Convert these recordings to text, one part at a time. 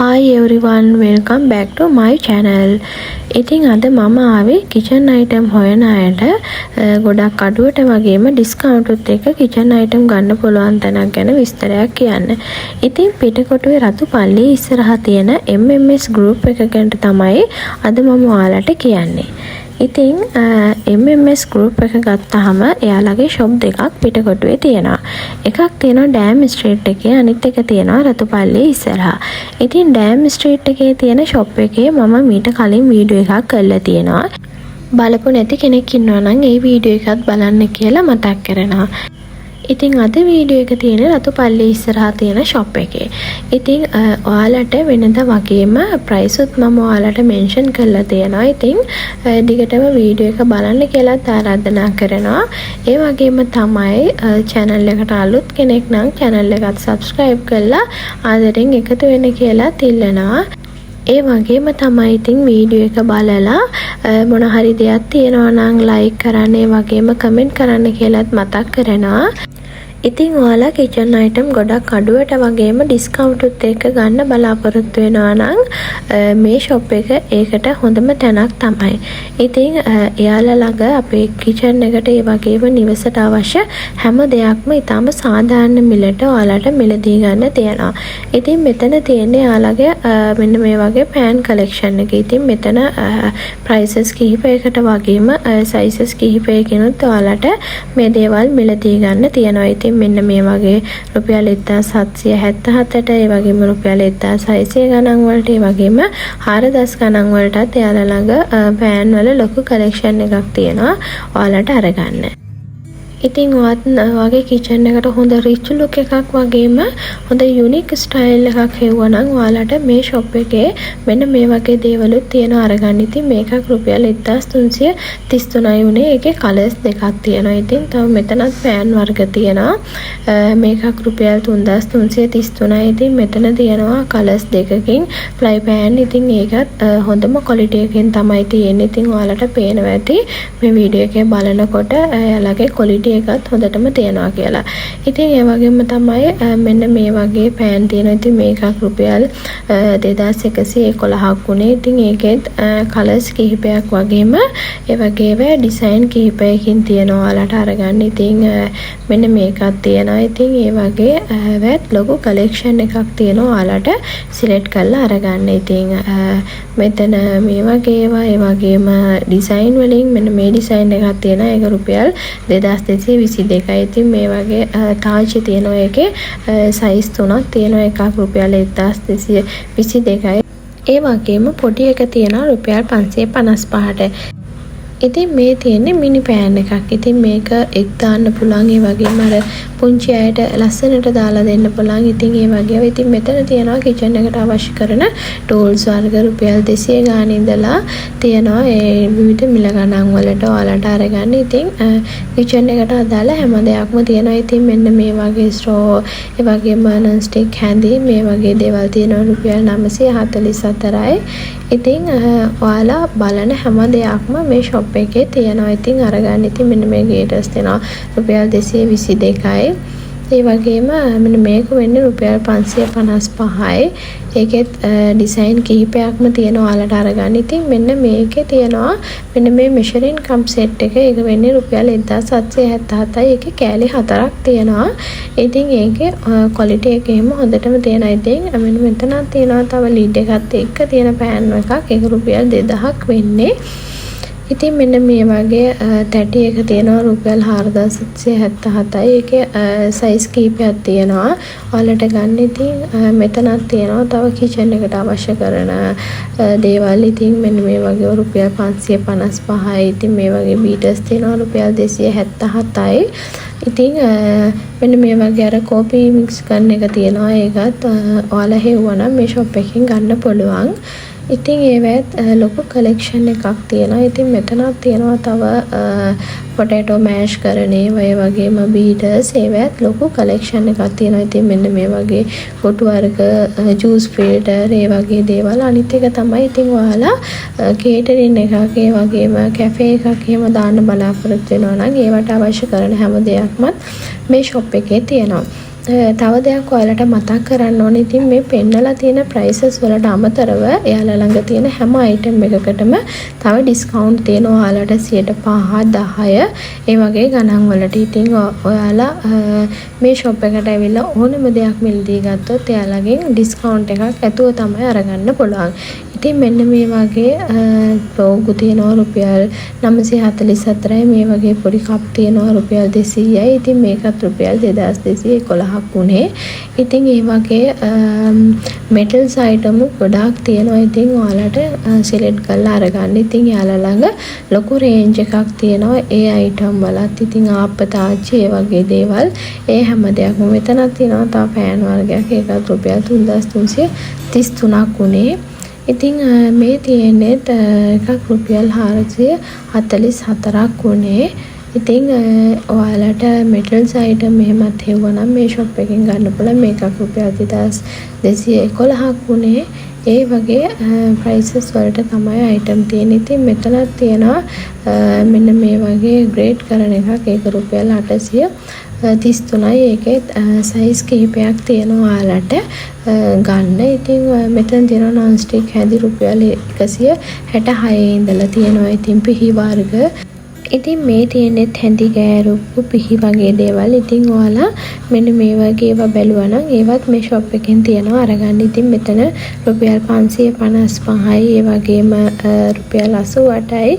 Hi everyone, welcome back to my channel. ඉතින් අද මම ආවේ kitchen item හොයන අයට ගොඩක් අඩුවට වගේම discount උත් එක්ක kitchen item ගන්න පුළුවන් තැනක් ගැන විස්තරයක් කියන්න. ඉතින් පිටකොටුවේ රතු පල්ලියේ ඉස්සරහා තියෙන MMS group එක ගැන තමයි අද මම ඔයාලට කියන්නේ. ඉතින් MMS group එක ගත්තාම එයාලගේ shop දෙකක් පිටකොටුවේ තියෙනවා. එකක් තියෙනවා Dam Street එකේ, අනිත් එක තියෙනවා රතුපල්ලියේ ඉස්සරහා. ඉතින් Dam Street එකේ තියෙන shop එකේ මම මීට කලින් වීඩියෝ එකක් කරලා තියෙනවා. බලපු නැති කෙනෙක් ඉන්නවා නම් ඒ වීඩියෝ එකත් බලන්න කියලා මතක් කරනවා. ඉතින් අද වීඩියෝ එක තියෙන රතුපල්ලියේ ඉස්සරහා තියෙන shop එකේ. ඉතින් ඔයාලට වෙනද වගේම price උත් මම ඔයාලට mention කරලා තියෙනවා. ඉතින් දිගටම වීඩියෝ එක බලන්න කියලා ආරාධනා කරනවා. ඒ වගේම තමයි channel එකට අලුත් කෙනෙක් නම් channel එකත් subscribe කරලා ආදරෙන් එකතු වෙන්න කියලා ඉල්ලනවා. ඒ වගේම තමයි ඉතින් වීඩියෝ එක බලලා මොන හරි දෙයක් තියෙනවා නම් like කරන්න, ඒ වගේම comment කරන්න කියලාත් මතක් කරනවා. ඉතින් ඔයාලා kitchen item ගොඩක් අඩුවට වගේම discount උත් එක්ක ගන්න බලාපොරොත්තු වෙනවා නම් මේ shop එක ඒකට හොඳම තැනක් තමයි. ඉතින් එයාලා ළඟ අපේ kitchen එකට ඒ වගේම නිවසට අවශ්‍ය හැම දෙයක්ම ඊටම සාධාරණ මිලට ඔයාලට මිලදී ගන්න තියෙනවා. ඉතින් මෙතන තියෙන්නේ එයාලගේ මෙන්න මේ වගේ pan collection එක. ඉතින් මෙතන prices කිහිපයකට වගේම sizes කිහිපයකිනුත් ඔයාලට මේ දේවල් මිලදී ගන්න තියෙනවා. ඉතින් මෙන්න මේ වගේ රුපියල් 1777ට, ඒ වගේම රුපියල් 1600 ගණන් වලට, ඒ වගේම 4000 ගණන් වලටත් එයාලා ළඟ පෑන් වල ලොකු කලෙක්ෂන් එකක් තියෙනවා ඔයාලට අරගන්න. ඉතින් ඔයත් වගේ kitchen එකට හොඳ rich look එකක් වගේම හොඳ unique style එකක් හෙව්වනම් ඔයාලට මේ shop එකේ මෙන්න මේ වගේ දේවලුත් තියෙනවා අරගන්න. ඉතින් මේකක් රුපියල් 1333යි උනේ. ඒකේ colors දෙකක් තියෙනවා. ඉතින් තව මෙතනත් pan වර්ග තියෙනවා. මේකක් රුපියල් 3333යි. ඉතින් මෙතන තියෙනවා colors දෙකකින් fly pan. ඉතින් ඒකත් හොඳම quality එකකින් තමයි තියෙන්නේ. ඉතින් ඔයාලට පේනවා ඇති මේ වීඩියෝ එකේ බලනකොට එයාලගේ quality එකත් හොඳටම තියෙනවා කියලා. ඉතින් ඒ වගේම තමයි මෙන්න මේ වගේ පෑන් තියෙනවා. ඉතින් මේකක් රුපියල් 2111ක් උනේ. ඉතින් ඒකෙත් කලර්ස් කිහිපයක් වගේම ඒ වගේම ඩිසයින් කිහිපයකින් තියෙනවා ඔයාලට අරගන්න. ඉතින් මෙන්න මේකක් තියෙනවා. ඉතින් ඒ වගේ වත් ලොකු කලෙක්ෂන් එකක් තියෙනවා ඔයාලට සිලෙක්ට් කරලා අරගන්න. ඉතින් මෙතන මේ වගේ ඒවා ඒ වගේම ඩිසයින් වලින් මෙන්න මේ ඩිසයින් එකක් තියෙනවා. ඒක රුපියල් 2222යි. ඉතින් මේ වගේ තාජ් තියෙනවා. ඒකේ සයිස් තුනක් තියෙනවා. එකක් රුපියල් 1222යි. ඒ වගේම පොඩි එක තියෙනවා රුපියල් 555ට. ඉතින් මේ තියෙන්නේ මිනි පෑන් එකක්. ඉතින් මේක එක් දාන්න පුළුවන්. ඒ වගේම අර පුංචි අයට ලස්සනට දාලා දෙන්න පුළුවන්. ඉතින් ඒ වගේ ඉතින් මෙතන තියෙනවා kitchen එකට අවශ්‍ය කරන tools වර්ග රුපියල් 200 ගානේ ඉඳලා තියෙනවා. ඒ විවිධ මිල ගණන් වලට ඔයාලට අරගන්න. ඉතින් kitchen එකට අදාළ හැම දෙයක්ම තියෙනවා. ඉතින් මෙන්න මේ වගේ straw, ඒ වගේම non stick හැඳි, මේ වගේ දේවල් තියෙනවා රුපියල් 944යි. ඉතින් ඔයාලා බලන හැම දෙයක්ම මේ shop එකේ තියෙනවා. ඉතින් අරගන්න. ඉතින් මෙන්න මේ ගේටර්ස් තියෙනවා රුපියල් 222යි. ඒ වගේම මෙන්න මේක වෙන්නේ රුපියල් 555යි. ඒකෙත් ඩිසයින් කිහිපයක්ම තියෙනවා ඔයාලට අරගන්න. ඉතින් මෙන්න මේකේ තියෙනවා මෙන්න මේ measuring cup set එක. ඒක වෙන්නේ රුපියල් 1777යි. ඒකේ කෑලි 4ක් තියෙනවා. ඉතින් ඒකේ quality එක එහෙම හොඳටම තියෙනවා. ඉතින් මෙන්න මෙතනක් තියෙනවා තව lid එකත් එක්ක තියෙන pan එකක්. ඒක රුපියල් 2000ක් වෙන්නේ. ඉතින් මෙන්න මේ වගේ තැටි එක තියෙනවා රුපියල් 4777යි. ඒකේ සයිස් කීපයක් තියෙනවා ඔයාලට ගන්න. ඉතින් මෙතනක් තියෙනවා තව kitchen එකට අවශ්‍ය කරන දේවල්. ඉතින් මෙන්න මේ වගේ රුපියල් 555යි. ඉතින් මේ වගේ බීටර්ස් තියෙනවා රුපියල් 277යි. ඉතින් මෙන්න මේ වගේ අර කෝපි මික්ස් කරන එක තියෙනවා. ඒකත් ඔයාලා හෙව්වනම් මේ shop එකකින් ගන්න පුළුවන්. ඉතින් ඒවත් ලොකු කලෙක්ෂන් එකක් තියෙනවා. ඉතින් මෙතනක් තියෙනවා තව potato mash කරන ඒවා, ඒ වගේම beaters, ඒවත් ලොකු කලෙක්ෂන් එකක් තියෙනවා. ඉතින් මෙන්න මේ වගේ කොටු වර්ග, juice filter, ඒ වගේ දේවල්. අනිත් එක තමයි ඉතින් ඔයාලා catering එකක්, ඒ වගේම cafe එකක් එහෙම දාන්න බලාපොරොත්තු වෙනවා නම් ඒවට අවශ්‍ය කරන හැම දෙයක්ම මේ shop එකේ තියෙනවා. තව දෙයක් ඔයාලට මතක් කරන්න ඕනේ. ඉතින් මේ පෙන්නලා තියෙන prices වලට අමතරව එයාලා ළඟ තියෙන හැම item එකකටම තව discount තියෙනවා ඔයාලට 5, 10 ඒ වගේ ගණන් වලට. ඉතින් ඔයාලා මේ shop එකට ඇවිල්ලා ඕනම දෙයක් මිලදී ගත්තොත් එයාලගෙන් discount එකක් ඇතුව තමයි අරගන්න පුළුවන්. ඉතින් මෙන්න මේ වගේ බෝගු තියෙනවා රුපියල් 944යි. මේ වගේ පොඩි කප් තියෙනවා රුපියල් 200යි. ඉතින් මේකත් රුපියල් 2211ක් වුණේ. ඉතින් ඒ වගේ මෙටල්ස් item ගොඩාක් තියෙනවා. ඉතින් ඔයාලට select කරලා අරගන්න. ඉතින් යාලා ළඟ ලොකු range එකක් තියෙනවා ඒ item වලත්. ඉතින් ආප්පතාච්චි ඒ වගේ දේවල් ඒ හැම දෙයක්ම මෙතනක් තියෙනවා. තව පෑන් වර්ගයක් ඒකත් රුපියල් 3333ක් වුණේ. ඉතින් මේ තියෙන්නේ එකක් රුපියල් 444ක් වුණේ. ඉතින් ඔයාලට මෙටල්ස් item එහෙමත් හෙව්වනම් මේ shop එකෙන් ගන්න පුළුවන්. මේකක් රුපියල් 2211ක් වුණේ. ඒ වගේ prices වලට තමයි item තියෙන්නේ. ඉතින් මෙතනත් තියෙනවා මෙන්න මේ වගේ grade කරන එකක්. ඒක රුපියල් 833යි. ඒකේ size කිහිපයක් තියෙනවා ඔයාලට ගන්න. ඉතින් මෙතන තියෙනවා non stick හැඳි රුපියල් 166 ඉඳලා තියෙනවා. ඉතින් පිහි වර්ග ඉතින් මේ තියෙනෙත් හැඳි ගෑරුප්පු පිහි වගේ දේවල්. ඉතින් ඔයාලා මෙන්න මේ වගේ ඒවා බැලුවා නම් ඒවත් මේ shop එකෙන් තියෙනවා අරගන්න. ඉතින් මෙතන රුපියල් 555යි. ඒ වගේම රුපියල් 88යි.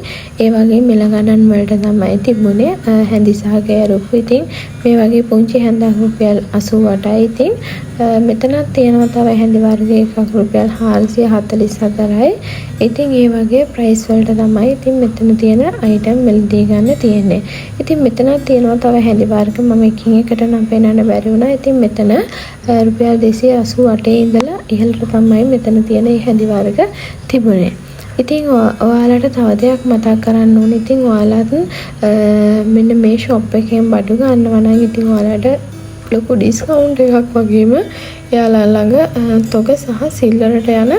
ඒ වගේ මිල ගණන් වලට තමයි තිබුණේ හැඳි සහ ගෑරුප්පු. ඉතින් මේ වගේ පුංචි හැන්දක් රුපියල් 88යි. ඉතින් මෙතනත් තියෙනවා තව හැඳි වර්ග එකක් රුපියල් 444යි. ඉතින් ඒ වගේ price වලට තමයි ඉතින් මෙතන තියෙන item මිලදී ගන්න තියෙන්නේ. ඉතින් මෙතනත් තියෙනවා තව හැඳි වර්ග. මම එකින් එකට නම් පෙන්නන්න බැරි වුණා. ඉතින් මෙතන රුපියල් 288 ඉඳලා ඉහළට තමයි මෙතන තියෙන මේ හැඳි වර්ග තිබුණේ. ඉතින් ඔයාලට තව දෙයක් මතක් කරන්න ඕනේ. ඉතින් ඔයාලත් මෙන්න මේ shop එකෙන් බඩු ගන්නවා නම් ඉතින් ඔයාලට ලොකු discount එකක් වගේම එයාලා ළඟ තොග සහ සිල්වරට යන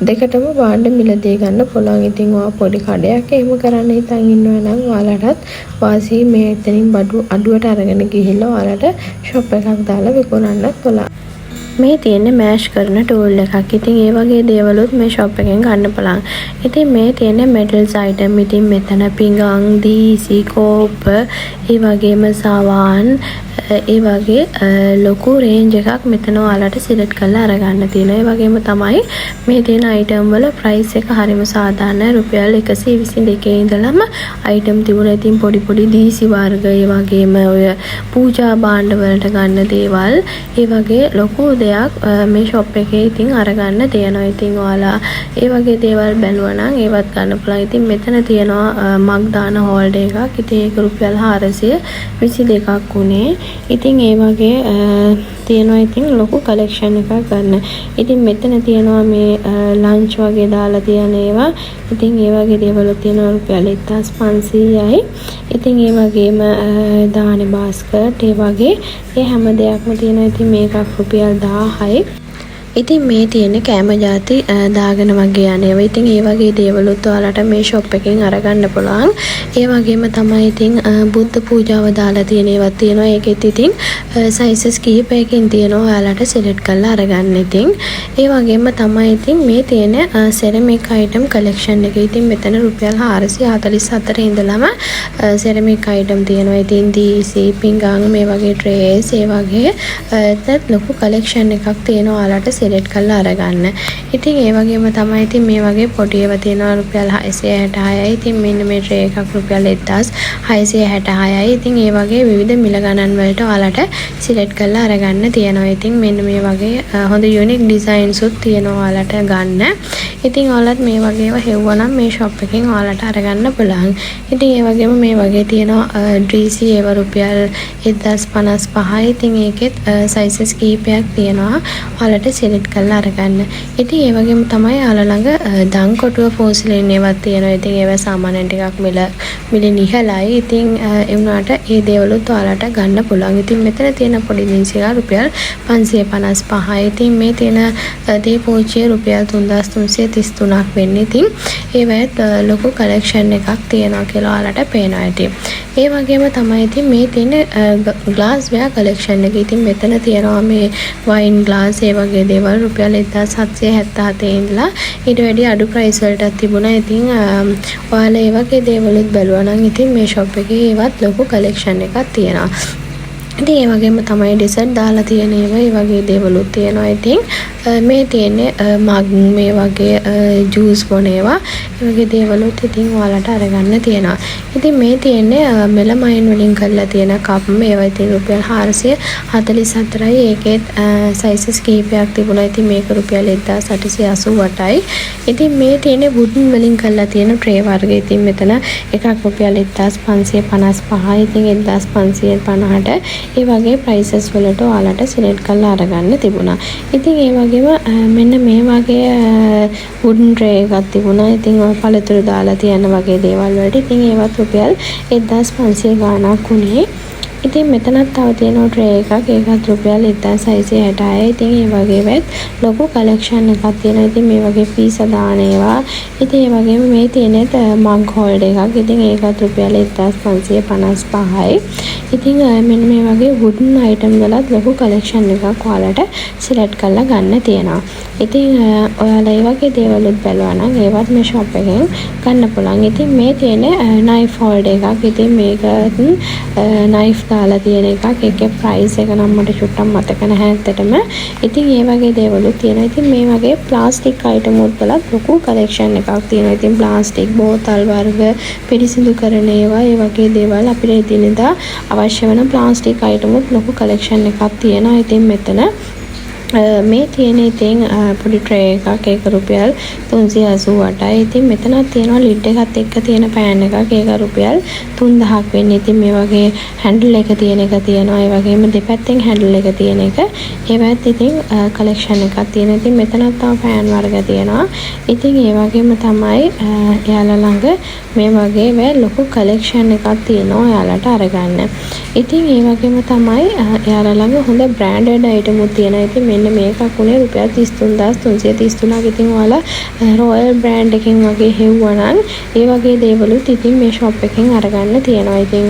දෙකටම භාණ්ඩ මිලදී ගන්න පුළුවන්. ඉතින් ඔයා පොඩි කඩයක් එහෙම කරන්න හිතන් ඉන්නවා නම් ඔයාලටත් වාසි මේ එතනින් බඩු අඩුවට අරගෙන ගිහිල්ලා ඔයාලට shop එකක් දාලා විකුණන්නත් පුළුවන්. මේ තියෙන්නේ මෑෂ් කරන ටූල් එකක්. ඉතින් ඒ වගේ දේවලුත් මේ shop එකෙන් ගන්න පුළුවන්. ඉතින් මේ තියෙන්නේ metals item. ඉතින් මෙතන පිඟන්, දීසි, කෝප්ප, ඒ වගේම සවාන් ඒ වගේ ලොකු range එකක් මෙතන ඔයාලට select කරලා අරගන්න තියෙනවා. ඒ වගේම තමයි මේ තියෙන item වල price එක හරිම සාධාරණයි. රුපියල් 122 ඉඳලම item තිබුණා. ඉතින් පොඩි පොඩි දීසි වර්ග ඒ වගේම ඔය පූජා භාණ්ඩ වලට ගන්න දේවල් ඒ වගේ ලොකු මේ shop එකේ ඉතින් අරගන්න තියෙනවා. ඉතින් ඔයාලා ඒ වගේ දේවල් බැලුවා නම් ඒවත් ගන්න පුළුවන්. ඉතින් මෙතන තියෙනවා මග් දාන හෝල්ඩර් එකක්. ඉතින් ඒක රුපියල් 422ක් උනේ. ඉතින් ඒ වගේ තියෙනවා ඉතින් ලොකු collection එකක් ගන්න. ඉතින් මෙතන තියෙනවා මේ ලන්ච් වගේ දාලා තියෙන ඒවා. ඉතින් ඒ වගේ දේවල් තියෙනවා රුපියල් 1500යි. ඉතින් ඒ වගේම දාන බාස්කට් ඒ වගේ ඒ හැම දෙයක්ම තියෙනවා. ඉතින් මේකක් රුපියල් 1000යි. ඉතින් මේ තියෙන කෑම ಜಾති දාගෙන වගේ යනවා. ඉතින් ඒ වගේ දේවලුත් ඔයාලට මේ shop එකෙන් අරගන්න පුළුවන්. ඒ වගේම තමයි ඉතින් බුද්ධ පූජාව දාලා තියෙන ඒවා තියෙනවා. ඒකෙත් ඉතින් sizes කිහිපයකින් තියෙනවා. ඔයාලට select කරලා අරගන්න. ඉතින් ඒ වගේම තමයි ඉතින් මේ තියෙන ceramic item collection එක. ඉතින් මෙතන රුපියල් 444 ඉඳලම ceramic item තියෙනවා. ඉතින් දීසි, පිඟන් මේ වගේ trays ඒ වගේ ලොකු collection එකක් තියෙනවා. ඔයාලට select කරලා අරගන්න. ඉතින් ඒ වගේම තමයි ඉතින් මේ වගේ පොඩි ඒවා තියෙනවා රුපියල් 666යි. ඉතින් මෙන්න මේ tray එකක් රුපියල් 1666යි. ඉතින් ඒ වගේ විවිධ මිල ගණන් වලට ඔයාලට select කරලා අරගන්න තියෙනවා. ඉතින් මෙන්න මේ වගේ හොඳ unique designs උත් තියෙනවා ඔයාලට ගන්න. ඉතින් ඔයාලත් මේ වගේ ඒවා හෙව්වනම් මේ shop එකෙන් ඔයාලට අරගන්න පුළුවන්. ඉතින් ඒ වගේම මේ වගේ තියෙනවා DC ඒවා රුපියල් 1055යි. ඉතින් ඒකෙත් sizes කිහිපයක් තියෙනවා. ඔයාලට සිලෙක්ට් කරලා අරගන්න. ඉතින් ඒ වගේම තමයි යාළුවා ළඟ දන් කොටුව පෝසිලින් ඒවත් තියෙනවා. ඉතින් ඒවා සාමාන්‍යයෙන් ටිකක් මිල නිහලයි. ඉතින් ඒ වුණාට ඒ දේවලුත් ඔයාලට ගන්න පුළුවන්. ඉතින් මෙතන තියෙන පොඩි දින්සිලා රුපියල් 555යි. ඉතින් මේ තියෙන දේ පෝච්චිය රුපියල් 3333ක් වෙන්නේ. ඉතින් ඒවත් ලොකු කලෙක්ෂන් එකක් තියෙනවා කියලා ඔයාලට පේනවා ඇති. ඒ වගේම තමයි ඉතින් මේ තියෙන ග්ලාස් වෙයා කලෙක්ෂන් එක. ඉතින් මෙතන තියෙනවා මේ වයින් ග්ලාස් ඒ වගේ දේවල් රුපියල් 1777 ඉඳලා ඊට වැඩි අඩු ප්‍රයිස් වලටත් තිබුණා. ඉතින් ඔයාලා ඒ වගේ දේවලුත් බලුවා නම් ඉතින් මේ ෂොප් එකේ ඒවත් ලොකු කලෙක්ෂන් එකක් තියෙනවා. ඉතින් ඒ වගේම තමයි ඩෙසර්ට් දාලා තියෙන ඒවා ඒ වගේ දේවලුත් තියෙනවා. ඉතින් මේ තියෙන්නේ මග් මේ වගේ ජූස් බොන ඒවා ඒ වගේ දේවලුත් ඉතින් ඔයාලට අරගන්න තියෙනවා. ඉතින් මේ තියෙන්නේ මෙලමයින් වලින් කරලා තියෙන කප් මේවා ඉතින් රුපියල් 444යි. ඒකෙත් සයිසස් කිහිපයක් තිබුණා. ඉතින් මේක රුපියල් 1888යි. ඉතින් මේ තියෙන්නේ වුඩන් වලින් කරලා තියෙන ට්‍රේ වර්ග. ඉතින් මෙතන එකක් රුපියල් 1555යි. ඉතින් 1550ට ඒ වගේ ප්‍රයිසස් වලට ඔයාලට සිලෙක්ට් කරලා අරගන්න තිබුණා. ඉතින් ඒ වගේම මෙන්න මේ වගේ වුඩන් ට්‍රේ එකක් තිබුණා. ඉතින් ඔය පළතුරු දාලා තියන වගේ දේවල් වලට ඉතින් ඒවත් රුපියල් 1500 ගාණක් උනේ. ඉතින් මෙතනත් තව තියෙනවා ට්‍රේ එකක්. ඒකත් රුපියල් 1660යි. ඉතින් ඒ වගේවත් ලොකු කලෙක්ෂන් එකක් තියෙනවා. ඉතින් මේ වගේ පීසා දාන ඒවා. ඉතින් ඒ වගේම මේ තියෙනෙත් මග් හෝල්ඩ් එකක්. ඉතින් ඒකත් රුපියල් 1555යි. ඉතින් මෙන්න මේ වගේ වුඩන් අයිටම් වලත් ලොකු කලෙක්ෂන් එකක් ඔයාලට සිලෙක්ට් කරලා ගන්න තියෙනවා. ඉතින් ඔයාලා ඒ වගේ දේවලුත් බලනවා නම් ඒවත් මේ ෂොප් එකෙන් ගන්න පුළුවන්. ඉතින් මේ තියෙන නයිෆ් හෝල්ඩ් එකක්. ඉතින් මේකත් නයිෆ් දාලා තියෙන එකක්. ඒකේ ප්‍රයිස් එක නම් මට චුට්ටක් මතක නැහැ ඇත්තටම. ඉතින් ඒ වගේ දේවලුත් තියෙනවා. ඉතින් මේ වගේ ප්ලාස්ටික් අයිටම් වලත් ලොකු කලෙක්ෂන් එකක් තියෙනවා. ඉතින් ප්ලාස්ටික් බෝතල් වර්ග පිරිසිදු කරන ඒවා ඒ වගේ දේවල් අපිට එදිනෙදා අවශ්‍ය වෙන ප්ලාස්ටික් අයිටම් වල ලොකු කලෙක්ෂන් එකක් තියෙනවා. ඉතින් මෙතන මේ තියෙන ඉතින් පොඩි ට්‍රේ එකක්. ඒක රුපියල් 388යි. ඉතින් මෙතනත් තියෙනවා ලිඩ් එකත් එක්ක තියෙන පෑන් එකක්. ඒක රුපියල් 3000ක් වෙන්නේ. ඉතින් මේ වගේ හැන්ඩල් එක තියෙන එක තියෙනවා. ඒ වගේම දෙපැත්තෙන් හැන්ඩල් එක තියෙන එක. ඒවත් ඉතින් කලෙක්ෂන් එකක් තියෙනවා. ඉතින් මෙතනත් තව පෑන් වර්ග තියෙනවා. ඉතින් ඒ වගේම තමයි එයාලා ළඟ මේ වගේ ලොකු කලෙක්ෂන් එකක් තියෙනවා එයාලට අරගන්න. ඉතින් ඒ වගේම තමයි එයාලා ළඟ හොඳ බ්‍රෑන්ඩඩ් අයිටම් උත් තියෙනවා. ඉතින් මෙන්න මේකක් උනේ රුපියල් 33333ක්. ඉතින් ඔයාලා රොයල් බ්‍රෑන්ඩ් එකකින් වගේ හෙව්වනම් ඒ වගේ දේවලුත් ඉතින් මේ ෂොප් එකෙන් අරගන්න තියෙනවා. ඉතින්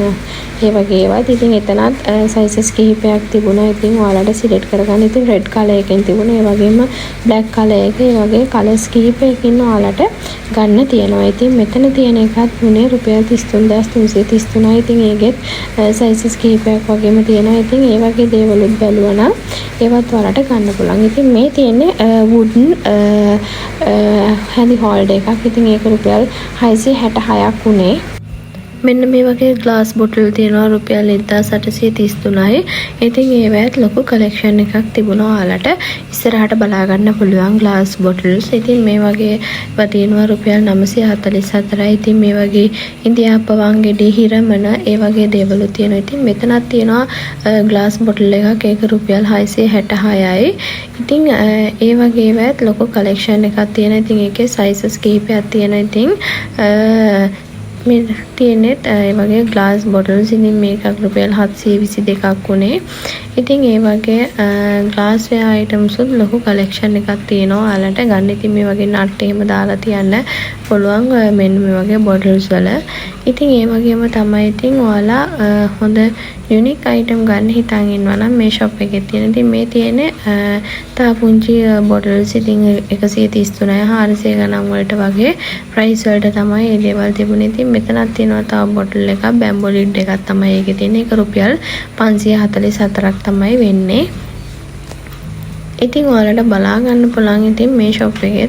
ඒ වගේ ඒවත් ඉතින් එතනත් සයිසස් කිහිපයක් තිබුණා. ඉතින් ඔයාලට සිලෙක්ට් කරගන්න. ඉතින් රෙඩ් කලර් එකෙන් තිබුණා. ඒ වගේම බ්ලැක් කලර් එක ඒ වගේ කලර්ස් කිහිපයකින් ඔයාලට ගන්න තියෙනවා. ඉතින් මෙතන තියෙන එකත් උනේ රුපියල් 33333යි. ඉතින් ඒකෙත් සයිසස් කිහිපයක් වගේම තියෙනවා. ඉතින් ඒ වගේ දේවලුත් බැලුවා නම් ඒවත් ඔයාලට ගන්න පුළුවන්. ඉතින් මේ තියෙන්නේ වුඩන් හැඳි හෝල්ඩ් එකක්. ඉතින් ඒක රුපියල් 666ක් උනේ. මෙන්න මේ වගේ ග්ලාස් බොටල් තියෙනවා රුපියල් 1833යි. ඉතින් ඒවත් ලොකු කලෙක්ෂන් එකක් තිබුණා. ඔයාලට ඉස්සරහට බලා ගන්න පුළුවන් ග්ලාස් බොටල්ස්. ඉතින් මේ වගේ ඒවා තියෙනවා රුපියල් 944යි. ඉතින් මේ වගේ ඉන්දියාප්පවන් ගෙඩි හිරමන ඒ වගේ දේවලු තියෙනවා. ඉතින් මෙතනත් තියෙනවා ග්ලාස් බොටල් එකක්. ඒක රුපියල් 666යි. ඉතින් ඒ වගේ ඒවත් ලොකු කලෙක්ෂන් එකක් තියෙනවා. ඉතින් ඒකේ සයිසස් කිහිපයක් තියෙනවා. ඉතින් මේ තියෙනෙත් ඒ වගේ ග්ලාස් බොටල්ස්. ඉතින් මේකක් රුපියල් 722ක් උනේ. ඉතින් ඒ වගේ ග්ලාස් වෙයා අයිටම්ස් උත් ලොකු කලෙක්ෂන් එකක් තියෙනවා ඔයාලට ගන්න. ඉතින් මේ වගේ නට් එහෙම දාලා තියන්න පුළුවන් මෙන්න මේ වගේ බොටල්ස් වල. ඉතින් ඒ වගේම තමයි ඉතින් ඔයාලා හොඳ යුනික් අයිටම් ගන්න හිතන් ඉන්නවා නම් මේ ෂොප් එකේ තියෙන. ඉතින් මේ තියෙන්නේ තා පුංචි බොටල්ස්. ඉතින් 133යි 400 ගණන් වලට වගේ ප්‍රයිස් වලට තමයි මේ දේවල් තිබුණේ. ඉතින් මෙතනත් තියෙනවා තව බොටල් එකක්. බැම්බෝ ලිඩ් එකක් තමයි ඒකේ තියෙන්නේ. ඒක රුපියල් 544ක් තමයි වෙන්නේ. ඉතින් ඔයාලට බලා ගන්න පුළුවන්. ඉතින් මේ ෂොප් එකේ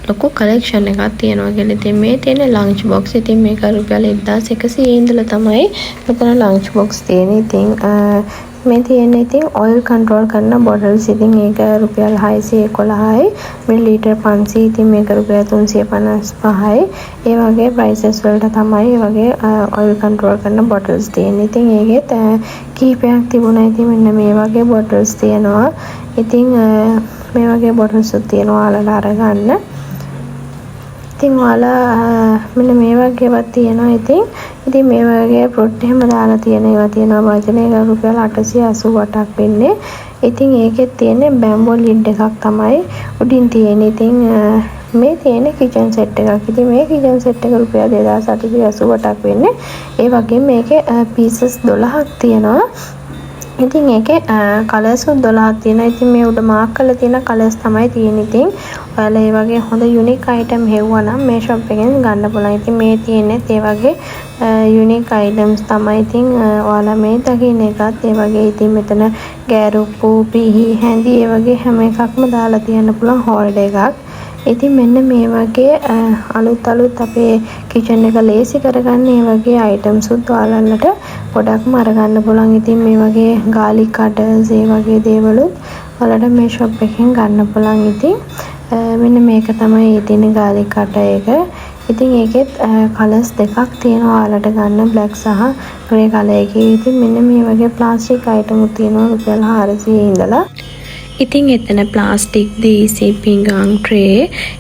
ලොකු කලෙක්ෂන් එකක් තියෙනවා කියලා. ඉතින් මේ තියෙන ලන්ච් බොක්ස්. ඉතින් මේක රුපියල් 1100 ඉඳලා තමයි මෙතන ලන්ච් බොක්ස් තියෙන්නේ. ඉතින් මේ තියෙන්නේ ඉතින් ඔයිල් කන්ට්‍රෝල් කරන බොටල්ස්. ඉතින් ඒක රුපියල් 611යි. මිලිලීටර් 500. ඉතින් මේක රුපියල් 355යි. ඒ වගේ ප්‍රයිසස් වලට තමයි ඒ වගේ ඔයිල් කන්ට්‍රෝල් කරන බොටල්ස් තියෙන්නේ. ඉතින් ඒකෙත් කීපයක් තිබුණා. ඉතින් මෙන්න මේ වගේ බොටල්ස් තියෙනවා. ඉතින් මේ වගේ බොටල්ස් තියෙනවා ඔයාලට අරගන්න. ඉතින් ඔයාලා මෙන්න මේ වගේවත් තියෙනවා. ඉතින් මේ වගේ ප්‍රොට් එහෙම දාලා තියෙන ඒවා තියෙනවා. වචන එක රුපියල් 888ක් වෙන්නේ. ඉතින් ඒකෙත් තියෙන්නේ බැම්බෝ ලිඩ් එකක් තමයි උඩින් තියෙන්නේ. ඉතින් මේ තියෙන කිචන් සෙට් එකක්. ඉතින් මේ කිචන් සෙට් එක රුපියල් 2888ක් වෙන්නේ. ඒ වගේම මේකේ පීසස් 12ක් තියෙනවා. ඉතින් ඒකේ කලර්ස් 12ක් තියෙනවා. ඉතින් මේ උඩ මාක් කරලා තියෙන කලර්ස් තමයි තියෙන්නේ. ඉතින් ඔයාලා මේ වගේ හොඳ යුනික් අයිටම් හෙව්වනම් මේ shop එකෙන් ගන්න පුළුවන්. ඉතින් මේ තියෙන්නේ ඒ වගේ යුනික් අයිටම්ස් තමයි. ඉතින් ඔයාලා මේ දකින්න එකත් ඒ වගේ. ඉතින් මෙතන ගෑරුප්පු, පිහි, හැඳි ඒ වගේ හැම එකක්ම දාලා තියන්න පුළුවන් හෝල්ඩර් එකක්. ඉතින් මෙන්න මේ වගේ අලුත් අපේ කිචන් එක ලේසි කරගන්න මේ වගේ අයිටම්ස් උත් ඔයාලට ගොඩක්ම අරගන්න පුළුවන්. ඉතින් මේ වගේ garlic cutters ඒ වගේ දේවලුත් ඔයාලට මේ shop එකෙන් ගන්න පුළුවන්. ඉතින් මෙන්න මේක තමයි තියෙන garlic cutter එක. ඉතින් ඒකෙත් කලර්ස් දෙකක් තියෙනවා ඔයාලට ගන්න, black සහ grey color එකේ. ඉතින් මෙන්න මේ වගේ ප්ලාස්ටික් අයිටම් උත් තියෙනවා රුපියල් 400 ඉඳලා. ඉතින් එතන ප්ලාස්ටික් දීසි, පිඟාන්, ට්‍රේ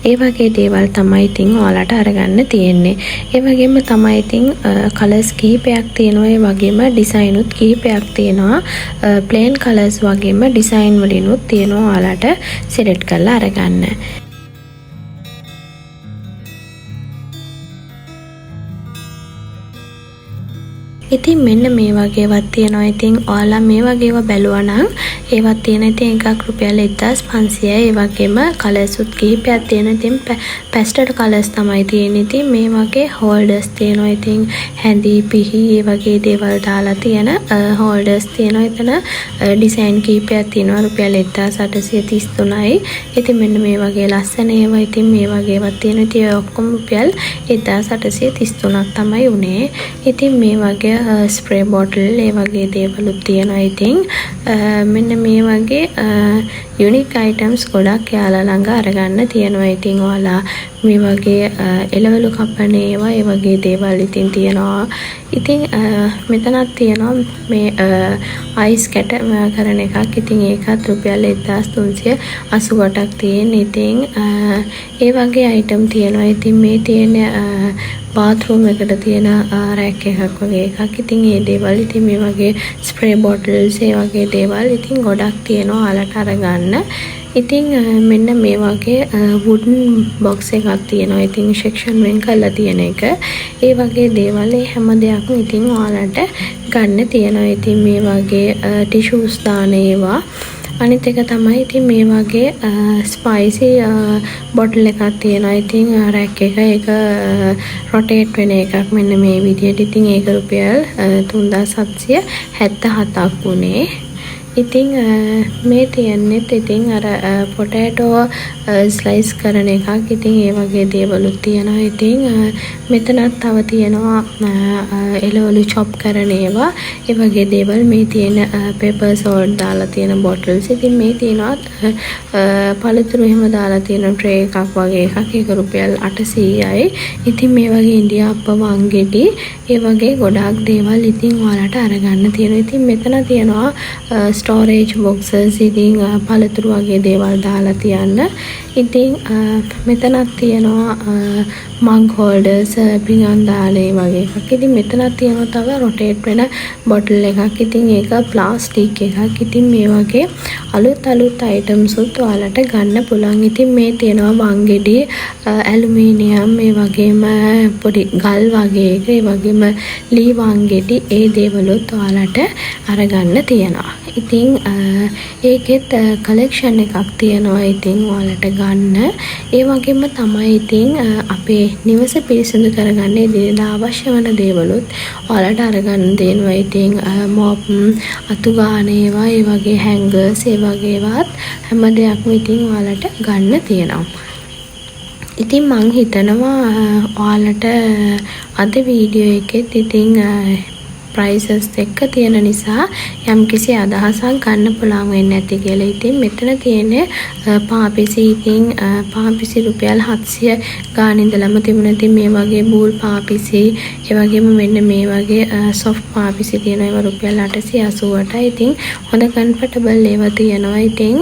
ඒ වගේ දේවල් තමයි ඉතින් ඔයාලට අරගන්න තියෙන්නේ. ඒ වගේම තමයි ඉතින් කලර්ස් කිහිපයක් තියෙනවා. ඒ වගේම ඩිසයින් උත් කිහිපයක් තියෙනවා. ප්ලේන් කලර්ස් වගේම ඩිසයින් වලිනුත් තියෙනවා ඔයාලට සිලෙක්ට් කරලා අරගන්න. ඉතින් මෙන්න මේ වගේවත් තියෙනවා. ඉතින් ඔයාලා මේ වගේව බැලුවා නම් ඒවත් තියෙන ඉතින් එකක් රුපියල් 1500යි. ඒ වගේම කලර්ස් උත් කිහිපයක් තියෙන. ඉතින් පැස්ටල් කලර්ස් තමයි තියෙන්නේ. ඉතින් මේ වගේ හෝල්ඩර්ස් තියෙනවා. ඉතින් හැඳි, පිහි ඒ වගේ දේවල් දාලා තියෙන හෝල්ඩර්ස් තියෙනවා. එතන ඩිසයින් කිහිපයක් තියෙනවා රුපියල් 1833යි. ඉතින් මෙන්න මේ වගේ ලස්සන ඒවා ඉතින් මේ වගේවත් තියෙනවා. ඉතින් ඔක්කොම රුපියල් 1833ක් තමයි උනේ. ඉතින් මේ වගේ ස්ප්‍රේ බොටල් ඒ වගේ දේවලුත් තියෙනවා. ඉතින් මෙන්න මේ වගේ යුනික් අයිටම්ස් ගොඩක් යාලා ළඟ අරගන්න තියෙනවා. ඉතින් ඔයාලා මේ වගේ එළවලු කපන ඒවා ඒ වගේ දේවල් ඉතින් තියෙනවා. ඉතින් මෙතනක් තියෙනවා මේ අයිස් කැට කරන එකක්. ඉතින් ඒකත් රුපියල් 1388ක් තියෙන. ඉතින් ඒ වගේ අයිටම් තියෙනවා. ඉතින් මේ තියෙන bathroom එකට තියෙන රැක් එකක් වගේ එකක්. ඉතින් මේ දේවල් ඉතින් මේ වගේ ස්ප්‍රේ බොටල්ස් ඒ වගේ දේවල් ඉතින් ගොඩක් තියෙනවා ඔයාලට අරගන්න. ඉතින් මෙන්න මේ වගේ wooden box එකක් තියෙනවා. ඉතින් section වෙන් කරලා තියෙන එක. ඒ වගේ දේවල් හැම දෙයක්ම ඉතින් ඔයාලට ගන්න තියෙනවා. ඉතින් මේ වගේ tissues දාන ඒවා. අනිත් එක තමයි ඉතින් මේ වගේ ස්පයිසි බොටල් එකක් තියෙනවා. ඉතින් රැක් එක ඒක රොටේට් වෙන එකක් මෙන්න මේ විදියට. ඉතින් ඒක රුපියල් 3777ක් වුණේ. ඉතින් මේ තියෙන්නේත් ඉතින් අර පොටේටෝ ස්ලයිස් කරන එකක්. ඉතින් ඒ වගේ දේවලුත් තියෙනවා. ඉතින් මෙතනත් තව තියෙනවා එළවලු චොප් කරන ඒවා. ඒ වගේ දේවල් මේ තියෙන පෙපර් සෝල්ට් දාලා තියෙන බොටල්ස්. ඉතින් මේ තියෙනවා පළතුරු එහෙම දාලා තියෙන ට්‍රේ එකක් වගේ එකක්. ඒක රුපියල් 800යි. ඉතින් මේ වගේ ඉන්දියාප්ප වංගෙඩි ඒ වගේ ගොඩාක් දේවල් ඉතින් ඔයාලට අරගන්න තියෙනවා. ඉතින් මෙතන තියෙනවා storage boxes. ඉතින් පළතුරු වගේ දේවල් දාලා තියන්න. ඉතින් මෙතනක් තියෙනවා mug holders, පිඟාන් දාලේ වගේ එකක්. ඉතින් මෙතනක් තියෙනවා තව rotate වෙන bottle එකක්. ඉතින් ඒක plastic එකක්. ඉතින් මේ වගේ අලුත් items උත් ඔයාලට ගන්න පුළුවන්. ඉතින් මේ තියෙනවා වංගෙඩි, ඇලුමිනියම් ඒ වගේම පොඩි ගල් වගේ එක. ඒ වගේම ලී වංගෙඩි ඒ දේවලුත් ඔයාලට අරගන්න තියෙනවා. ඉතින් ඒකෙත් කලෙක්ෂන් එකක් තියෙනවා. ඉතින් ඔයාලට ගන්න. ඒ වගේම තමයි ඉතින් අපේ නිවස පිරිසිදු කරගන්න එදිනෙදා අවශ්‍ය වන දේවලුත් ඔයාලට අරගන්න දෙනවා. ඉතින් මොප්, අතු ගාන ඒවා, ඒ වගේ හැංගර්ස් ඒ වගේවත් හැම දෙයක්ම ඉතින් ඔයාලට ගන්න තියෙනවා. ඉතින් මං හිතනවා ඔයාලට අද වීඩියෝ එකෙත් ඉතින් ප්‍රයිසස් එක්ක තියෙන නිසා යම්කිසි අදහසක් ගන්න පුළුවන් වෙන්නේ නැති කියලා. ඉතින් මෙතන තියෙන්නේ පාපිසි. ඉතින් පාපිසි රුපියල් 700 ගාන ඉඳලම තිබුණා. ඉතින් මේ වගේ බූල් පාපිසි, ඒ වගේම මෙන්න මේ වගේ සොෆ්ට් පාපිසි තියෙනවා. ඒවා රුපියල් 880ට. ඉතින් හොඳ කම්ෆර්ටබල් ඒවා තියෙනවා. ඉතින්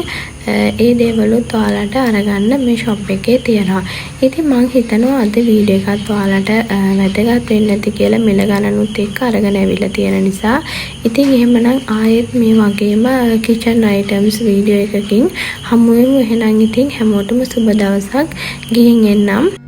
ඒ දේවලුත් ඔයාලට අරගන්න මේ ෂොප් එකේ තියෙනවා. ඉතින් මම හිතනවා අද වීඩියෝ එකත් ඔයාලට වැදගත් වෙන්න ඇති කියලා මිල ගණනුත් එක්ක අරගෙන ඇවිල්ලා තියෙන නිසා. ඉතින් එහෙමනම් ආයෙත් මේ වගේම කිචන් අයිටම්ස් වීඩියෝ එකකින් හමු වෙමු. එහෙනම් ඉතින් හැමෝටම සුබ දවසක්. ගිහින් එන්නම්.